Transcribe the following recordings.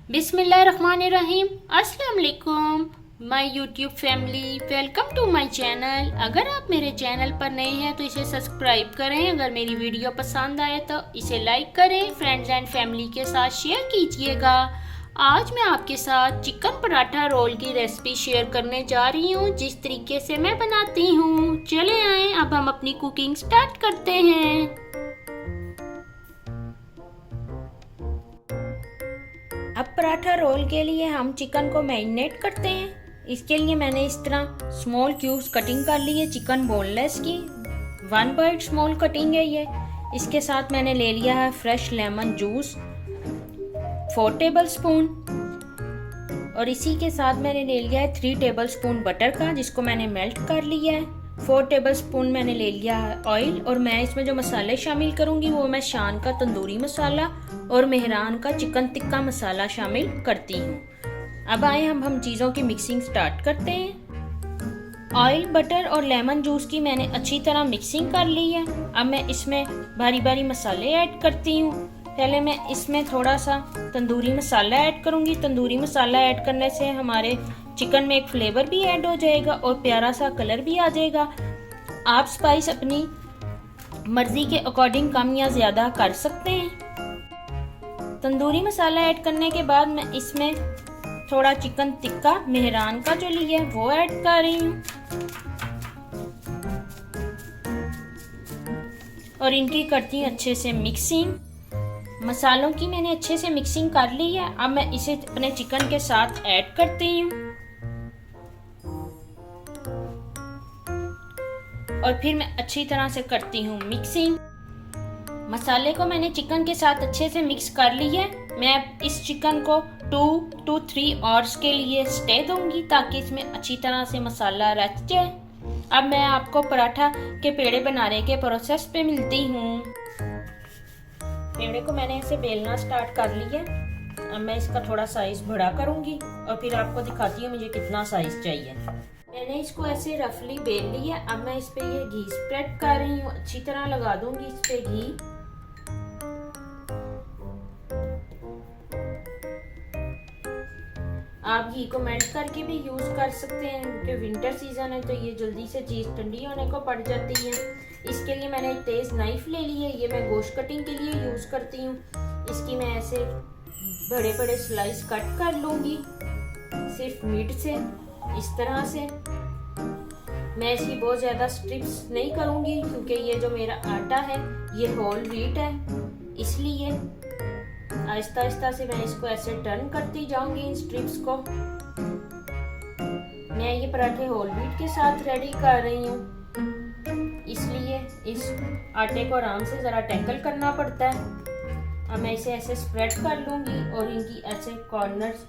बिस्मिल्लाहिर्रहमानिर्रहीम। अस्सलाम वालेकुम my YouTube family, welcome to my channel. अगर आप मेरे चैनल पर नए हैं तो इसे सब्सक्राइब करें। अगर मेरी वीडियो पसंद आए तो इसे लाइक करें, फ्रेंड्स एंड फैमिली के साथ शेयर कीजिएगा। आज मैं आपके साथ चिकन पराठा रोल की रेसिपी शेयर करने जा रही हूँ, जिस तरीके से मैं बनाती हूँ। चले आए अब हम अपनी कुकिंग स्टार्ट करते हैं। अब पराठा रोल के लिए हम चिकन को मैरिनेट करते हैं। इसके लिए मैंने इस तरह स्मॉल क्यूब्स कटिंग कर ली है चिकन बोनलेस की। 1 बाइट स्मॉल कटिंग है ये। इसके साथ मैंने ले लिया है fresh lemon juice 4 table spoon, और इसी के साथ मैंने ले लिया है 3 टेबल स्पून बटर का, जिसको मैंने मेल्ट कर लिया है। 4 टेबल स्पून मैंने ले लिया है ऑयल, और मैं इसमें जो मसाले शामिल करूंगी वो मैं शान का तंदूरी मसाला और मेहरान का चिकन टिक्का मसाला शामिल करती हूँ। अब आए हम चीज़ों की मिक्सिंग स्टार्ट करते हैं। ऑयल, बटर और लेमन जूस की मैंने अच्छी तरह मिक्सिंग कर ली है। अब मैं इसमें बारी बारी मसाले ऐड करती हूँ। पहले मैं इसमें थोड़ा सा तंदूरी मसाला ऐड करूँगी। तंदूरी मसाला ऐड करने से हमारे चिकन में एक फ्लेवर भी ऐड हो जाएगा और प्यारा सा कलर भी आ जाएगा। आप स्पाइस अपनी मर्जी के अकॉर्डिंग कम या ज़्यादा कर सकते हैं। तंदूरी मसाला ऐड करने के बाद मैं इसमें थोड़ा चिकन टिक्का मेहरान का जो लिया है वो ऐड कर रही हूँ, और इनकी करती हूँ अच्छे से मिक्सिंग। मसालों की मैंने अच्छे से मिक्सिंग कर ली है। अब मैं इसे अपने चिकन के साथ ऐड करती हूँ, और फिर मैं अच्छी तरह से करती हूँ मिक्सिंग। मसाले को मैंने चिकन के साथ अच्छे से मिक्स कर लिया है। मैं इस चिकन को 2 to 3 आवर्स के लिए स्टे दूंगी, ताकि इसमें अच्छी तरह से मसाला रच जाए। अब मैं आपको पराठा के पेड़े बनाने के प्रोसेस पे मिलती हूँ। पेड़े को मैंने इसे बेलना स्टार्ट कर लिया है। अब मैं इसका थोड़ा साइज बड़ा करूंगी और फिर आपको दिखाती हूँ मुझे कितना साइज चाहिए। मैंने इसको ऐसे रफली बेल लिया। अब मैं इस पे ये घी स्प्रेड कर रही हूँ। अच्छी तरह लगा दूंगी इस पे घी। आप घी को मेल्ट करके भी यूज कर सकते हैं, क्योंकि विंटर सीजन है तो ये जल्दी से चीज ठंडी होने को पड़ जाती है। इसके लिए मैंने एक तेज नाइफ ले ली है। ये मैं गोश्त कटिंग के लिए यूज करती हूँ। इसकी मैं ऐसे बड़े बड़े स्लाइस कट कर लूंगी, सिर्फ मीट से इस तरह से। मैं इसकी बहुत ज्यादा स्ट्रिप्स नहीं करूंगी, क्योंकि ये जो मेरा आटा है ये होल व्हीट है, इसलिए आहिस्ता आहिस्ता से मैं इसको ऐसे टर्न करती जाऊंगी इन स्ट्रिप्स को। मैं ये पराठे होल व्हीट के साथ रेडी कर रही हूँ, इसलिए इस आटे को आराम से जरा टैकल करना पड़ता है। अब मैं इसे ऐसे स्प्रेड कर लूंगी और इनकी ऐसे कॉर्नर्स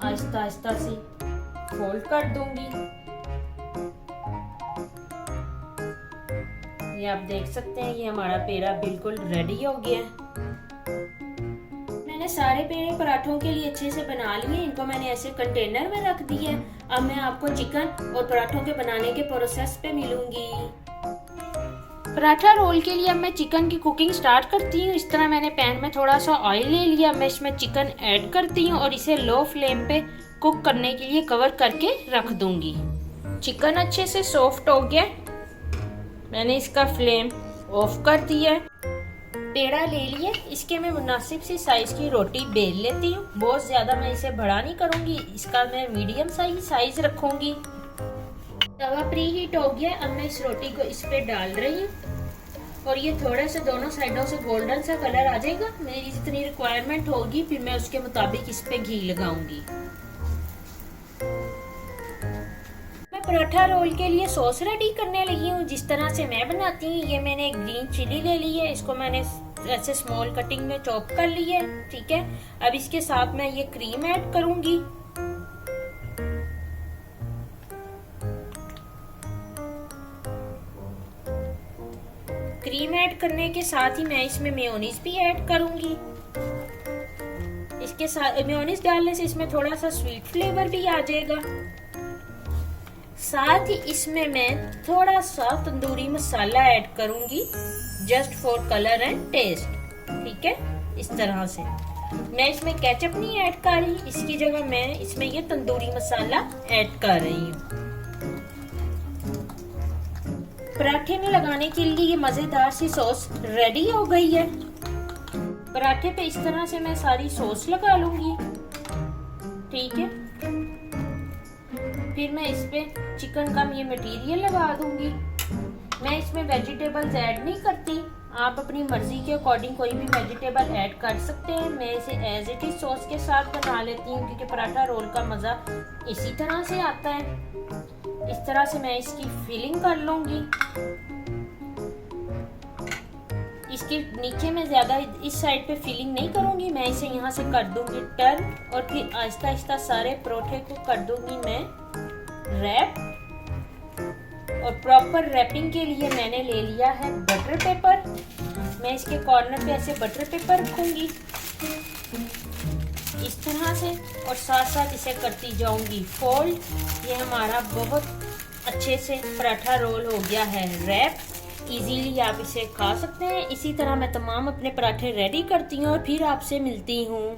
आहिस्ता आहिस्ता से फोल्ड कर दूंगी। ये आप देख सकते हैं, ये हमारा पेड़ा बिल्कुल रेडी हो गया है। मैंने सारे पेड़े पराठों के लिए अच्छे से बना लिए। इनको मैंने ऐसे कंटेनर में रख दिए। अब मैं आपको चिकन और पराठों के बनाने के प्रोसेस पे मिलूंगी। पराठा रोल के लिए अब मैं चिकन की कुकिंग स्टार्ट करती हूँ। इस तरह मैंने पैन में थोड़ा सा ऑयल ले लिया। मैं इसमें चिकन ऐड करती हूँ और इसे लो फ्लेम पे कुक करने के लिए कवर करके रख दूंगी। चिकन अच्छे से सॉफ्ट हो गया। मैंने इसका फ्लेम ऑफ कर दिया। पेड़ा ले लिए। इसके मैं मुनासिब सी साइज की रोटी बेल लेती हूँ। बहुत ज्यादा मैं इसे बड़ा नहीं करूंगी, इसका मैं मीडियम साइज रखूंगी। तवा प्री हीट हो गया। अब मैं इस रोटी को इस पे डाल रही हूँ, और ये थोड़े से दोनों साइडों से गोल्डन सा कलर आ जाएगा। मेरी जितनी रिक्वायरमेंट होगी फिर मैं उसके मुताबिक इस पे घी लगाऊंगी। पराठा रोल के लिए सॉस रेडी करने लगी हूँ, जिस तरह से मैं बनाती हूँ। ये मैंने एक ग्रीन चिली ले ली है। इसको मैंने ऐसे स्मॉल कटिंग में चॉप कर ली है, ठीक है। अब इसके साथ मैं ये क्रीम ऐड करूंगी। क्रीम ऐड करने के साथ ही मैं इसमें मेयोनीज भी ऐड करूंगी। इसके साथ मेयोनीज डालने से इसमें थोड़ा सा स्वीट फ्लेवर भी आ जाएगा। साथ ही इसमें मैं थोड़ा सा तंदूरी मसाला ऐड करूंगी, just for colour and taste, ठीक है, इस तरह से। मैं इसमें केचप नहीं ऐड कर रही, इसकी जगह मैं इसमें ये तंदूरी मसाला ऐड कर रही हूँ। पराठे में लगाने के लिए ये मजेदार सी सॉस रेडी हो गई है। पराठे पे इस तरह से मैं सारी सॉस लगा लूंगी, ठीक है। फिर मैं इस पे चिकन का ये मटेरियल लगा दूंगी। मैं इसमें वेजिटेबल्स ऐड नहीं करती, आप अपनी मर्जी के अकॉर्डिंग कोई भी वेजिटेबल ऐड कर सकते हैं। मैं इसे एज इट इज सॉस के साथ बना लेती हूँ क्योंकि पराठा रोल का मज़ा इसी तरह से आता है। इस तरह से मैं इसकी फिलिंग कर लूँगी। इसके नीचे मैं ज़्यादा इस साइड पे फिलिंग नहीं करूँगी, मैं इसे यहाँ से कर दूँगी टर्न और फिर आहिस्ता आहिस्ता सारे परोठे को कर दूँगी मैं रैप। और प्रॉपर रैपिंग के लिए मैंने ले लिया है बटर पेपर। मैं इसके कॉर्नर पे ऐसे बटर पेपर रखूंगी इस तरह से और साथ साथ इसे करती जाऊंगी फोल्ड। ये हमारा बहुत अच्छे से पराठा रोल हो गया है रैप। इजीली आप इसे खा सकते हैं। इसी तरह मैं तमाम अपने पराठे रेडी करती हूँ और फिर आपसे मिलती हूँ।